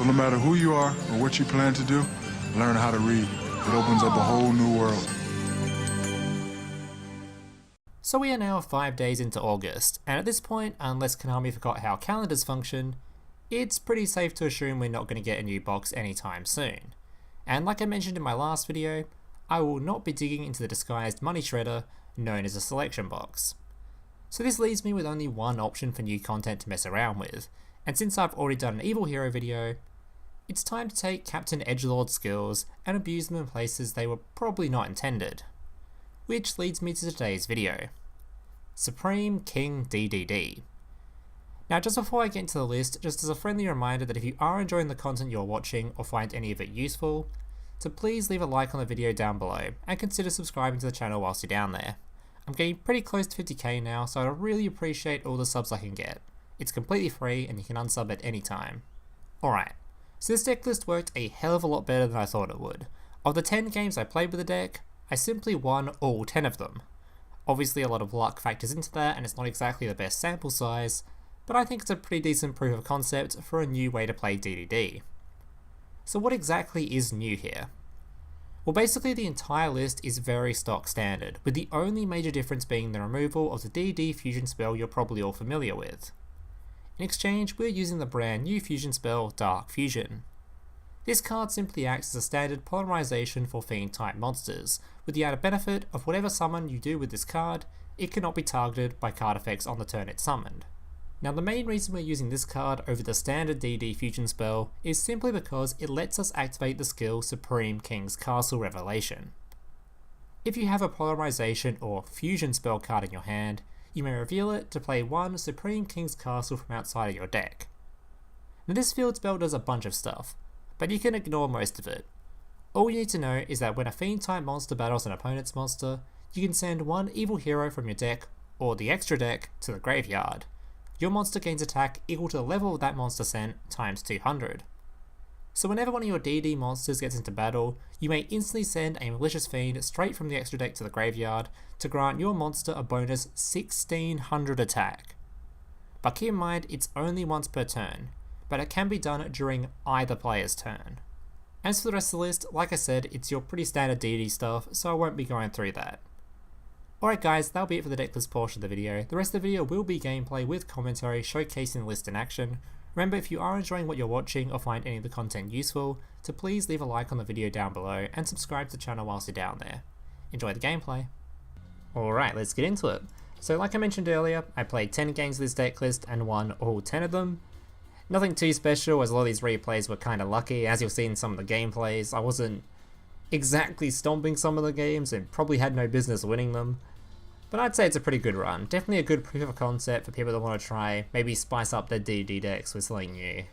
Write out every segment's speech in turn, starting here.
So no matter who you are or what you plan to do, learn how to read. It opens up a whole new world. So we are now 5 days into August, and at this point, unless Konami forgot how calendars function, it's pretty safe to assume we're not going to get a new box anytime soon. And like I mentioned in my last video, I will not be digging into the disguised money shredder known as a selection box. So this leaves me with only one option for new content to mess around with, and since I've already done an Evil Hero video, it's time to take Captain Edgelord's skills and abuse them in places they were probably not intended. Which leads me to today's video. Supreme King DDD. Now just before I get into the list, just as a friendly reminder that if you are enjoying the content you're watching or find any of it useful, to please leave a like on the video down below and consider subscribing to the channel whilst you're down there. I'm getting pretty close to 50k now, so I'd really appreciate all the subs I can get. It's completely free and you can unsub at any time. Alright, so this deck list worked a hell of a lot better than I thought it would. Of the 10 games I played with the deck, I simply won all 10 of them. Obviously a lot of luck factors into that and it's not exactly the best sample size, but I think it's a pretty decent proof of concept for a new way to play DDD. So what exactly is new here? Well, basically the entire list is very stock standard, with the only major difference being the removal of the DD fusion spell you're probably all familiar with. In exchange, we're using the brand new fusion spell, Dark Fusion. This card simply acts as a standard polymerization for Fiend type monsters, with the added benefit of whatever summon you do with this card, it cannot be targeted by card effects on the turn it's summoned. Now the main reason we're using this card over the standard DD fusion spell is simply because it lets us activate the skill Supreme King's Castle Revelation. If you have a polymerization or fusion spell card in your hand, you may reveal it to play one Supreme King's Castle from outside of your deck. Now this field spell does a bunch of stuff, but you can ignore most of it. All you need to know is that when a Fiend type monster battles an opponent's monster, you can send one evil hero from your deck, or the extra deck, to the graveyard. Your monster gains attack equal to the level of that monster sent times 200. So whenever one of your DD monsters gets into battle, you may instantly send a Malicious Fiend straight from the extra deck to the graveyard to grant your monster a bonus 1600 attack. But keep in mind it's only once per turn, but it can be done during either player's turn. As for the rest of the list, like I said, it's your pretty standard DD stuff, so I won't be going through that. Alright guys, that'll be it for the decklist portion of the video. The rest of the video will be gameplay with commentary showcasing the list in action. Remember, if you are enjoying what you're watching or find any of the content useful, to please leave a like on the video down below and subscribe to the channel whilst you're down there. Enjoy the gameplay. Alright, let's get into it. So like I mentioned earlier, I played 10 games with this decklist and won all 10 of them. Nothing too special, as a lot of these replays were kinda lucky. As you'll see in some of the gameplays, I wasn't exactly stomping some of the games and probably had no business winning them. But I'd say it's a pretty good run. Definitely a good proof of concept for people that want to try, maybe spice up their DD decks with something new.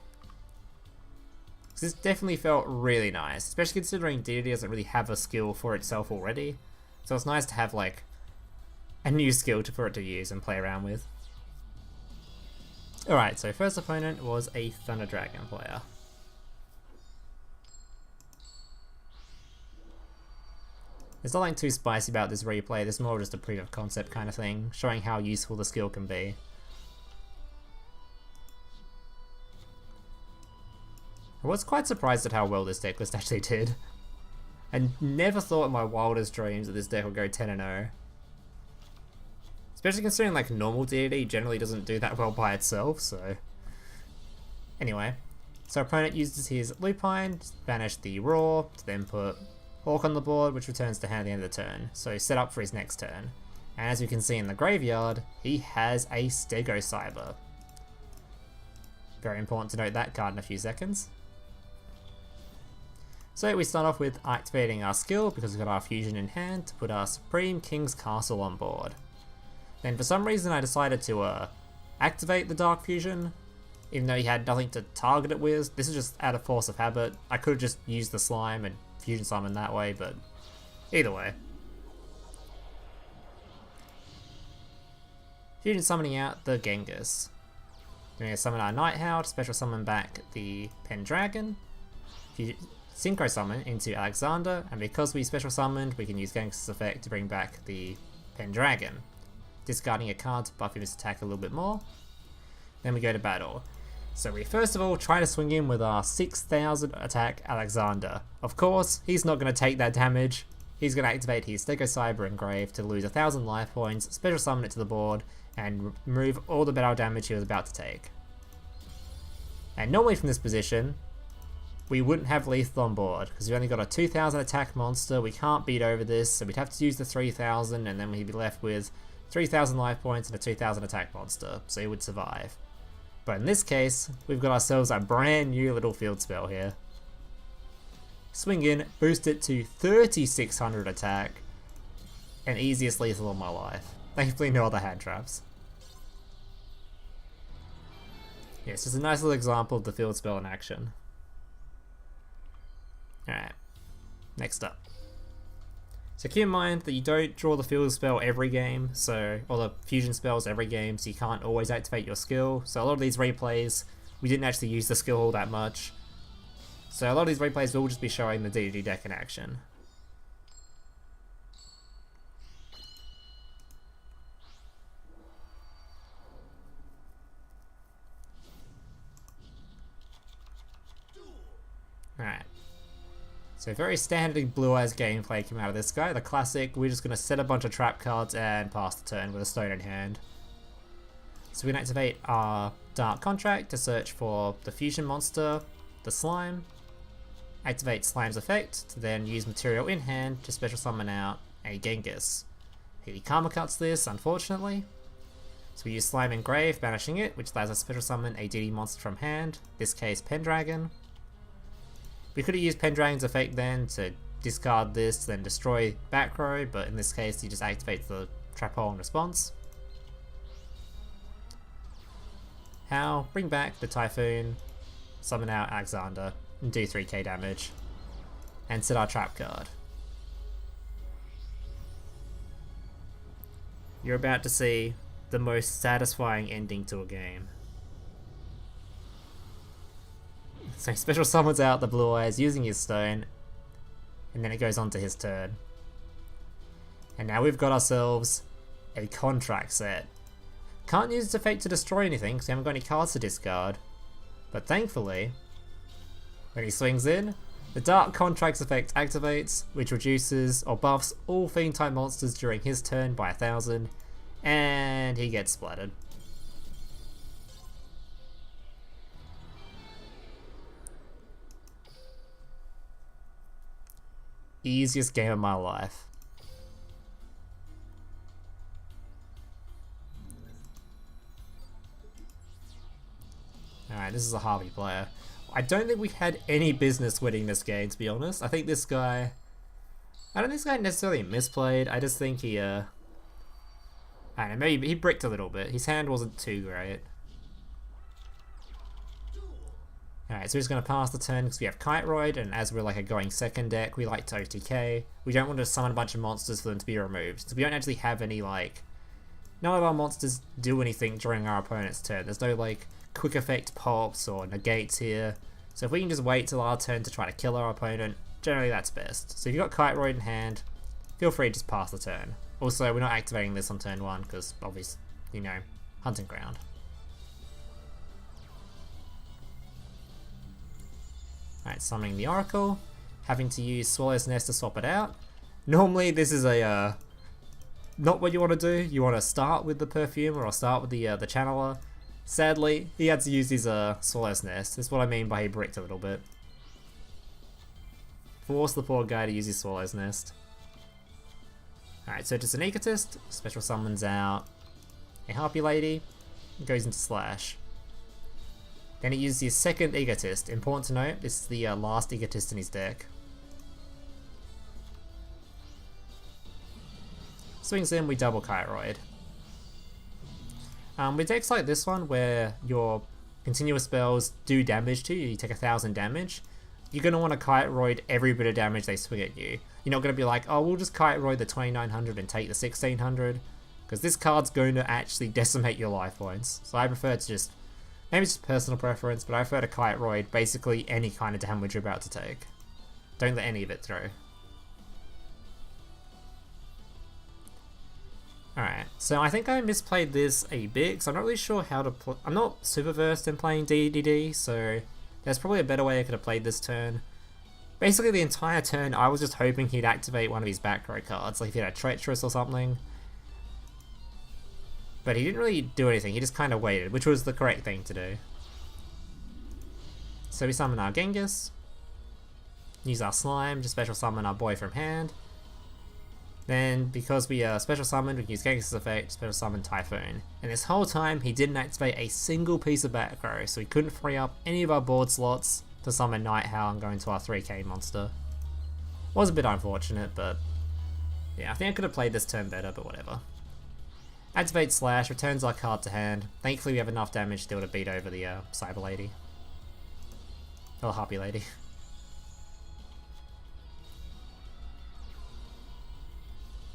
This definitely felt really nice, especially considering DD doesn't really have a skill for itself already. So it's nice to have like a new skill for it to use and play around with. Alright, so first opponent was a Thunder Dragon player. There's nothing too spicy about this replay, this is more just a proof of concept kind of thing, showing how useful the skill can be. I was quite surprised at how well this deck list actually did. I never thought in my wildest dreams that this deck would go 10-0. Especially considering like normal DD generally doesn't do that well by itself, so... Anyway, so opponent uses his Lupine, banish the Roar, to then put Hawk on the board, which returns to hand at the end of the turn, so set up for his next turn. And as you can see in the graveyard, he has a Stego Cyber. Very important to note that card in a few seconds. So we start off with activating our skill, because we've got our fusion in hand, to put our Supreme King's Castle on board. Then for some reason I decided to activate the Dark Fusion, even though he had nothing to target it with. This is just out of force of habit. I could have just used the slime and fusion summon that way, but either way. Fusion summoning out the Genghis. Then we summon our Nighthowl to special summon back the Pendragon. Synchro summon into Alexander, and because we special summoned, we can use Genghis' effect to bring back the Pendragon, discarding a card to buff his attack a little bit more. Then we go to battle. So we first of all try to swing in with our 6000 attack Alexander. Of course, he's not going to take that damage. He's going to activate his Stego Cyber Engrave to lose 1000 life points, special summon it to the board, and remove all the battle damage he was about to take. And normally from this position, we wouldn't have lethal on board, because we've only got a 2000 attack monster, we can't beat over this, so we'd have to use the 3000, and then we'd be left with 3000 life points and a 2000 attack monster, so he would survive. But in this case, we've got ourselves a brand new little field spell here. Swing in, boost it to 3600 attack, and easiest lethal of my life. Thankfully no other hand traps. Yeah, it's just a nice little example of the field spell in action. Alright, next up. So keep in mind that you don't draw the field spell every game, or the fusion spells every game, so you can't always activate your skill. So a lot of these replays, we didn't actually use the skill all that much. So a lot of these replays will just be showing the DD deck in action. Alright. So very standard Blue Eyes gameplay came out of this guy. The classic, we're just going to set a bunch of trap cards and pass the turn with a stone in hand. So we can activate our Dark Contract to search for the fusion monster, the slime. Activate Slime's effect to then use material in hand to special summon out a Genghis. He karma cuts this, unfortunately. So we use Slime Engrave, banishing it, which allows us to special summon a DD monster from hand, in this case Pendragon. We could have used Pendragon's effect then to discard this, then destroy back row, but in this case he just activates the trap hole in response. How? Bring back the Typhoon, summon out Alexander, and do 3k damage, and set our trap card. You're about to see the most satisfying ending to a game. So he special summons out the Blue Eyes using his stone, and then it goes on to his turn. And now we've got ourselves a contract set. Can't use its effect to destroy anything because we haven't got any cards to discard. But thankfully, when he swings in, the Dark Contract's effect activates, which reduces or buffs all Fiend type monsters during his turn by 1000, and he gets splattered. Easiest game of my life. Alright, this is a Harpy player. I don't think we had any business winning this game, to be honest. I think this guy... I don't think this guy necessarily misplayed. I just think he, I don't know, maybe he bricked a little bit. His hand wasn't too great. Alright, so we're just going to pass the turn because we have Kiteroid, and as we're like a going second deck, we like to OTK. We don't want to summon a bunch of monsters for them to be removed. So we don't actually have any, like... None of our monsters do anything during our opponent's turn. There's no, like, quick effect pops or negates here. So if we can just wait till our turn to try to kill our opponent, generally that's best. So if you've got Kiteroid in hand, feel free to just pass the turn. Also, we're not activating this on turn 1 because, obviously, you know, hunting ground. Alright, summoning the Oracle, having to use Swallow's Nest to swap it out. Normally this is a, not what you want to do. You want to start with the Perfumer or start with the Channeler. Sadly, he had to use his Swallow's Nest. That's what I mean by he bricked a little bit. Force the poor guy to use his Swallow's Nest. Alright, so just an Egotist, special summons out a Harpy Lady, goes into Slash. Then he uses his second Egotist. Important to note, this is the last Egotist in his deck. Swings in, we double Kiteroid. With decks like this one, where your continuous spells do damage to you, you take 1000 damage, you're going to want to Kiteroid every bit of damage they swing at you. You're not going to be like, oh, we'll just Kiteroid the 2900 and take the 1600, because this card's going to actually decimate your life points. So I prefer to just... Maybe it's just personal preference, but I prefer to Kiteroid basically any kind of damage you're about to take. Don't let any of it through. Alright, so I think I misplayed this a bit, because I'm not really sure how to I'm not super versed in playing DDD, so there's probably a better way I could have played this turn. Basically the entire turn I was just hoping he'd activate one of his back row cards, like if he had a Treacherous or something. But he didn't really do anything, he just kind of waited, which was the correct thing to do. So we summon our Genghis, use our Slime to special summon our boy from hand. Then, because we special summoned, we can use Genghis' effect, special summon Typhon. And this whole time, he didn't activate a single piece of back row, so he couldn't free up any of our board slots to summon Nighthowl and go into our 3k monster. Was a bit unfortunate, but yeah, I think I could have played this turn better, but whatever. Activate Slash, returns our card to hand. Thankfully we have enough damage still to beat over the Cyber Lady. Or Harpy Lady.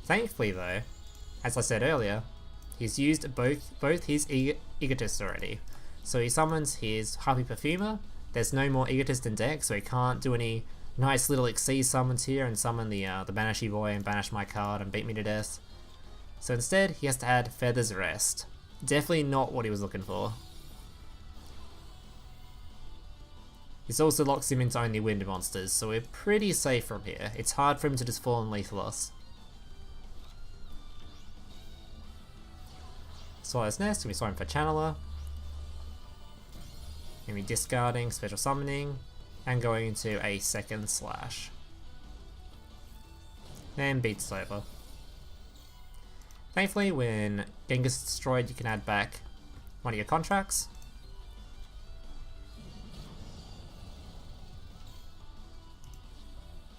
Thankfully though, as I said earlier, he's used both his Egotists already. So he summons his Harpy Perfumer, there's no more Egotist in deck, so he can't do any nice little Xyz summons here and summon the Banishy Boy and banish my card and beat me to death. So instead, he has to add Feather's Rest. Definitely not what he was looking for. This also locks him into only wind monsters, so we're pretty safe from here. It's hard for him to just fall and lethal us. Swallow's Nest, and we saw him for Channeler. And we discarding, special summoning, and going into a second Slash. Then beats over. Thankfully, when Genghis is destroyed, you can add back one of your contracts.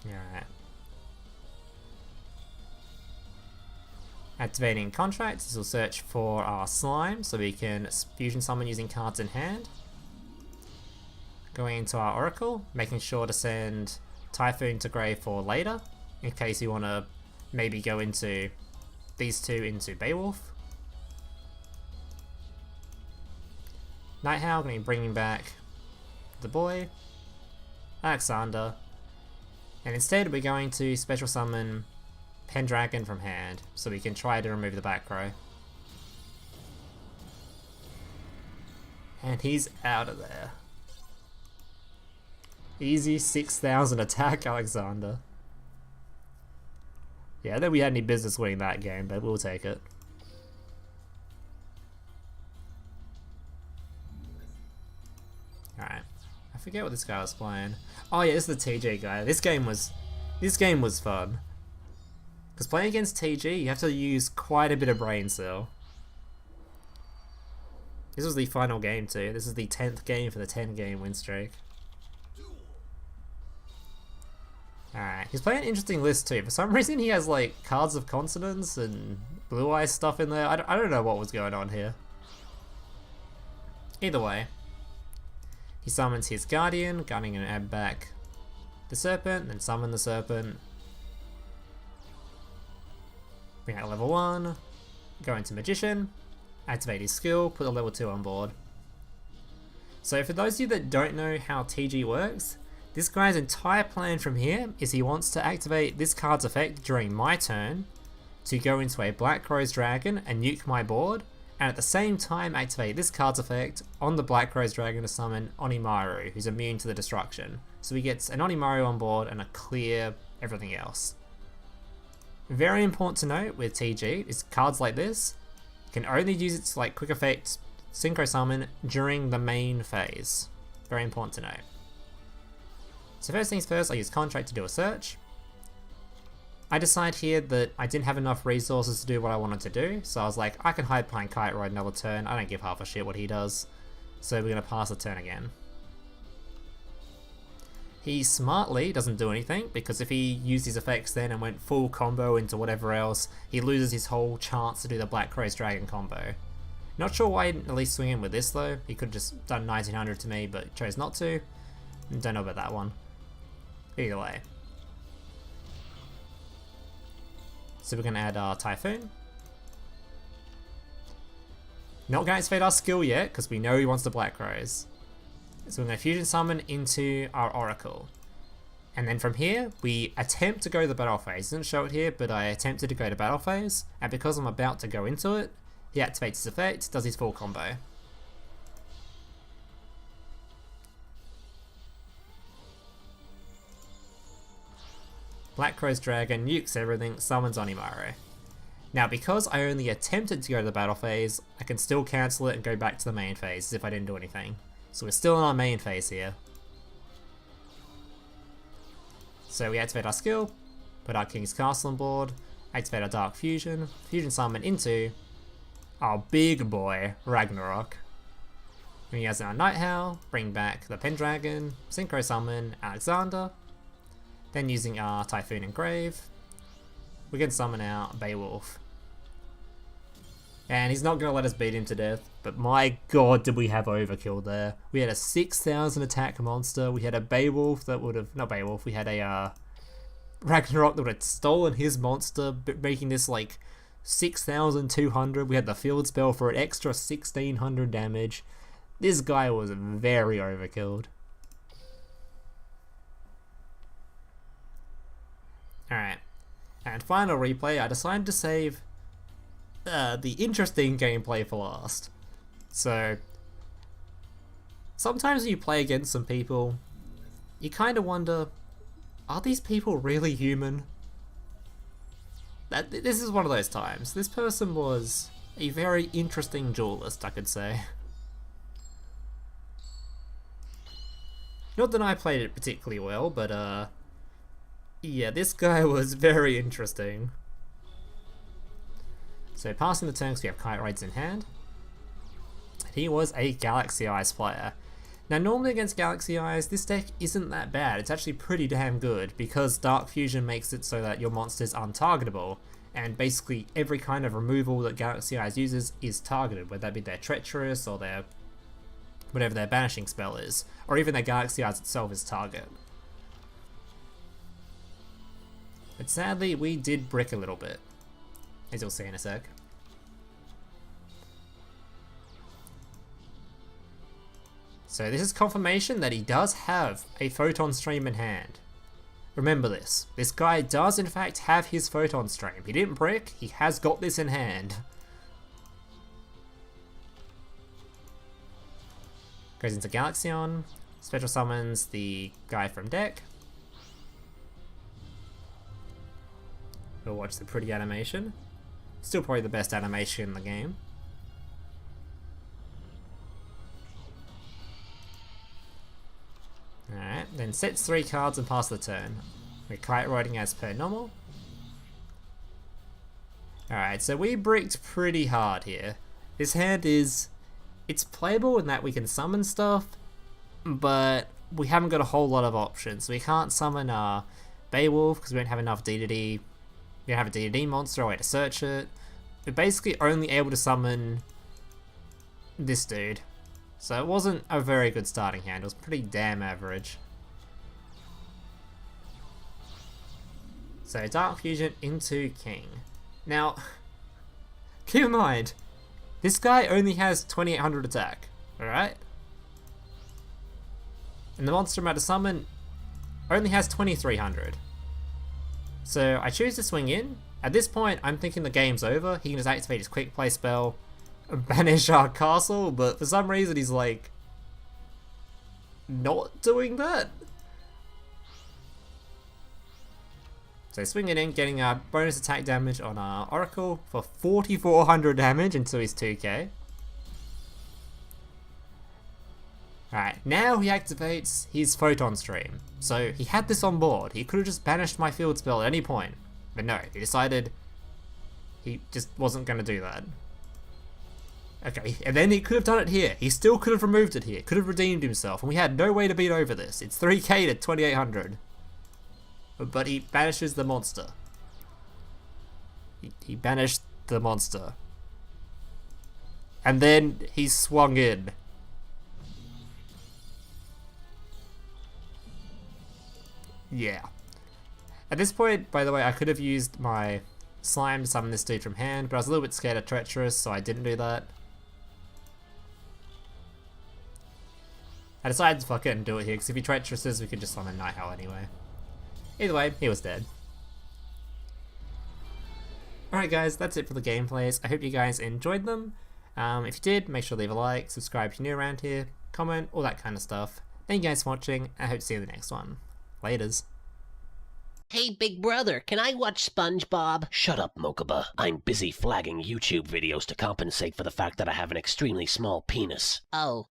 Alright. Activating contracts, this will search for our slime so we can fusion summon using cards in hand. Going into our Oracle, making sure to send Typhoon to grave for later, in case you want to maybe go into these two into Beowulf. Nighthowl, going to be bringing back the boy, Alexander, and instead we're going to special summon Pendragon from hand, so we can try to remove the back row. And he's out of there. Easy 6,000 attack, Alexander. Yeah, I don't think we had any business winning that game, but we'll take it. Alright. I forget what this guy was playing. Oh yeah, this is the TG guy. This game was fun. Because playing against TG, you have to use quite a bit of brain cell. This was the final game too. This is the 10th game for the 10-game win streak. Alright, he's playing an interesting list too. For some reason he has like cards of consonants and blue eyes stuff in there. I don't know what was going on here. Either way, he summons his Guardian, gunning and add back the Serpent, then summon the Serpent. Bring out level 1, go into Magician, activate his skill, put a level 2 on board. So for those of you that don't know how TG works, this guy's entire plan from here is he wants to activate this card's effect during my turn to go into a Black Rose Dragon and nuke my board, and at the same time activate this card's effect on the Black Rose Dragon to summon Onimaru, who's immune to the destruction. So he gets an Onimaru on board and a clear everything else. Very important to note with TG is cards like this can only use its like quick effect synchro summon during the main phase. Very important to note. So first things first, I use Contract to do a search. I decide here that I didn't have enough resources to do what I wanted to do, so I was like, I can hide behind Kiteroid another turn, I don't give half a shit what he does. So we're going to pass the turn again. He smartly doesn't do anything, because if he used his effects then and went full combo into whatever else, he loses his whole chance to do the Black Rose Dragon combo. Not sure why he didn't at least swing in with this though, he could have just done 1900 to me but chose not to. Don't know about that one. Either way. So we're going to add our Typhoon. Not going to activate our skill yet, because we know he wants the Black Rose. So we're going to Fusion Summon into our Oracle. And then from here, we attempt to go to the battle phase. It doesn't show it here, but I attempted to go to battle phase, and because I'm about to go into it, he activates his effect, does his full combo. Black Crow's Dragon nukes everything, summons Onimaru. Now because I only attempted to go to the battle phase, I can still cancel it and go back to the main phase as if I didn't do anything. So we're still in our main phase here. So we activate our skill, put our King's Castle on board, activate our Dark Fusion, Fusion Summon into our big boy, Ragnarok. We use our Nighthowl, bring back the Pendragon, Synchro Summon Alexander, then using our Typhoon and Grave, we can summon out Beowulf. And he's not going to let us beat him to death, but my god did we have overkill there. We had a 6,000 attack monster, we had a Beowulf that would have, not Beowulf, we had a Ragnarok that would have stolen his monster, making this like 6,200. We had the field spell for an extra 1,600 damage. This guy was very overkilled. Alright, and final replay, I decided to save the interesting gameplay for last. So, sometimes when you play against some people, you kind of wonder, are these people really human? This is one of those times. This person was a very interesting duelist, I could say. Not that I played it particularly well, but yeah, this guy was very interesting. So passing the turn, we have Kiteroids in hand. He was a Galaxy Eyes player. Now normally against Galaxy Eyes, this deck isn't that bad. It's actually pretty damn good because Dark Fusion makes it so that your monster's untargetable, and basically every kind of removal that Galaxy Eyes uses is targeted, whether that be their Treacherous or their whatever their banishing spell is, or even their Galaxy Eyes itself is target. But sadly, we did brick a little bit, as you'll see in a sec. So this is confirmation that he does have a Photon Stream in hand. Remember this. This guy does in fact have his Photon Stream. He didn't brick, he has got this in hand. Goes into Galaxion, special summons the guy from deck. We'll watch the pretty animation. Still probably the best animation in the game. Alright, then sets 3 cards and pass the turn. We're Kiteroiding as per normal. Alright, so we bricked pretty hard here. This hand is... it's playable in that we can summon stuff, but we haven't got a whole lot of options. We can't summon Beowulf because we don't have enough D2D. We don't have a D2D monster or a way to search it. We're basically only able to summon this dude. So it wasn't a very good starting hand, it was pretty damn average. So Dark Fusion into King. Now, keep in mind, this guy only has 2800 attack, alright? And the monster I'm about to summon only has 2300. So I choose to swing in. At this point, I'm thinking the game's over. He can just activate his quick play spell, banish our castle, but for some reason he's like not doing that. So swinging in, getting our bonus attack damage on our Oracle for 4400 damage into his 2k. Alright, now he activates his Photon Stream. So he had this on board. He could have just banished my field spell at any point. But no, he decided he just wasn't going to do that. Okay, and then he could have done it here. He still could have removed it here. Could have redeemed himself. And we had no way to beat over this. It's 3k to 2800. But he banishes the monster. He banished the monster. And then he swung in. Yeah. At this point, by the way, I could have used my slime to summon this dude from hand, but I was a little bit scared of Treacherous, so I didn't do that. I decided to fuck it and do it here, because if he Treacherous, we could just summon Nighthowl anyway. Either way, he was dead. Alright guys, that's it for the gameplays. I hope you guys enjoyed them. If you did, make sure to leave a like, subscribe if you're new around here, comment, all that kind of stuff. Thank you guys for watching, I hope to see you in the next one. Laters. Hey, big brother, can I watch SpongeBob? Shut up, Mokuba. I'm busy flagging YouTube videos to compensate for the fact that I have an extremely small penis. Oh.